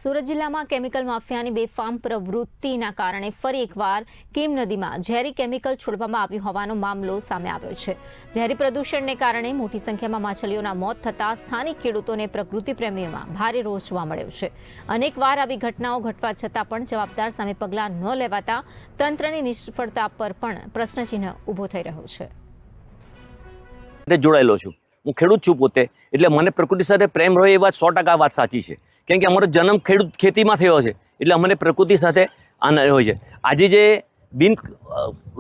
સુરત જિલ્લામાં કેમિકલ માફિયાની બેફામ પ્રવૃત્તિના કારણે ફરી એકવાર કીમ નદીમાં ઝેરી કેમિકલ છોડવામાં આવ્યું હોવાનો મામલો સામે આવ્યો છે। ઝેરી પ્રદૂષણને કારણે મોટી સંખ્યામાં માછલીઓના મોત થતાં સ્થાનિક ખેડૂતોને પ્રકૃતિ પ્રેમીઓમાં ભારે રોષ જોવા મળ્યો છે। અનેકવાર આવી ઘટનાઓ ઘટવા છતાં પણ જવાબદાર સામે પગલાં ન લેવાતા તંત્રની નિષ્ફળતા પર પણ પ્રશ્નચિહ્ન ઊભો થઈ રહ્યો છે। જોડાયેલો છું, હું ખેડૂત છું પોતે, એટલે મને પ્રકૃતિ સાથે પ્રેમ રહ્યો એ વાત 100% વાત સાચી છે। કેમ કે અમારો જન્મ ખેતીમાં થયો છે, એટલે અમને પ્રકૃતિ સાથે આનંદ હોય છે। આજે જે બિન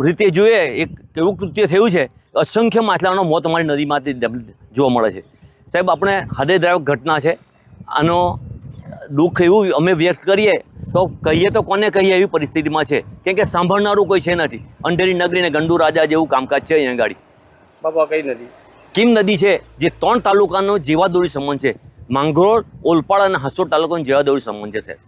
રીતે જોઈએ એક એવું કૃત્ય થયું છે, અસંખ્ય માછલાઓનો મોત અમારી નદીમાંથી જોવા મળે છે। સાહેબ, આપણે હૃદયદ્રાવક ઘટના છે, આનો દુઃખ એવું અમે વ્યક્ત કરીએ તો કહીએ તો કોને કહીએ એવી પરિસ્થિતિમાં છે, કેમ કે સાંભળનારું કોઈ છે નથી। અંધેરી નગરીને ગંડુ રાજા જેવું કામકાજ છે અહીંયા ગાડી। બાબા કઈ નદી? કીમ નદી છે, જે 3 તાલુકાનો જીવાદોરી સંબંધ છે। માંગરોળ, ઓલપાડ અને હાસોડ તાલુકાનો જીવાદોરી સંબંધ છે સાહેબ।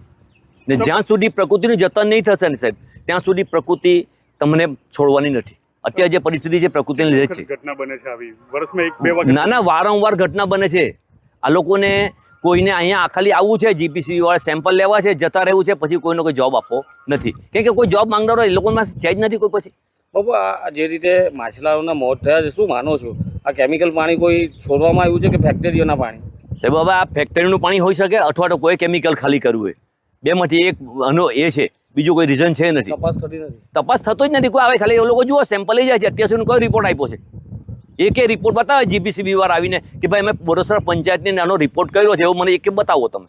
ને જ્યાં સુધી પ્રકૃતિનું જતન નહીં થશે ને સાહેબ, ત્યાં સુધી પ્રકૃતિ તમને છોડવાની નથી। અત્યારે જે પરિસ્થિતિ છે પ્રકૃતિને લીધે જ છે। ઘટના બને છે આવી વર્ષમાં 1-2 વખત? ના, વારંવાર ઘટના બને છે। આ લોકોને કોઈને અહીંયા ખાલી આવવું છે, જીપીસી વાળા સેમ્પલ લેવા છે, જતા રહેવું છે, પછી કોઈનો કોઈ જોબ આપવો નથી, કેમ કે કોઈ જોબ માંગનારો એ લોકોમાં છે જ નથી કોઈ। પછી બાબુ, આ જે રીતે માછલાઓના મોત થયા છે, શું માનો છો? આ કેમિકલ પાણી કોઈ છોડવામાં આવ્યું છે કે ફેક્ટરીઓના પાણી? સાહેબ, હવે આ ફેક્ટરીનું પાણી હોઈ શકે અથવા તો કોઈ કેમિકલ ખાલી કરવું હોય, બેમાંથી એક આનો એ છે, બીજું કોઈ રીઝન છે નથી। તપાસ થતી નથી? તપાસ થતો જ નથી, કોઈ આવે ખાલી એ લોકો જુઓ સેમ્પલ લઈ જાય છે। અત્યાર સુધી કયો રિપોર્ટ આપ્યો છે? એકે રિપોર્ટ બતાવે જીપીસીબી વાર આવીને કે ભાઈ અમે બોરસરા પંચાયતને આનો રિપોર્ટ કર્યો છે, એવો મને એક બતાવો તમે।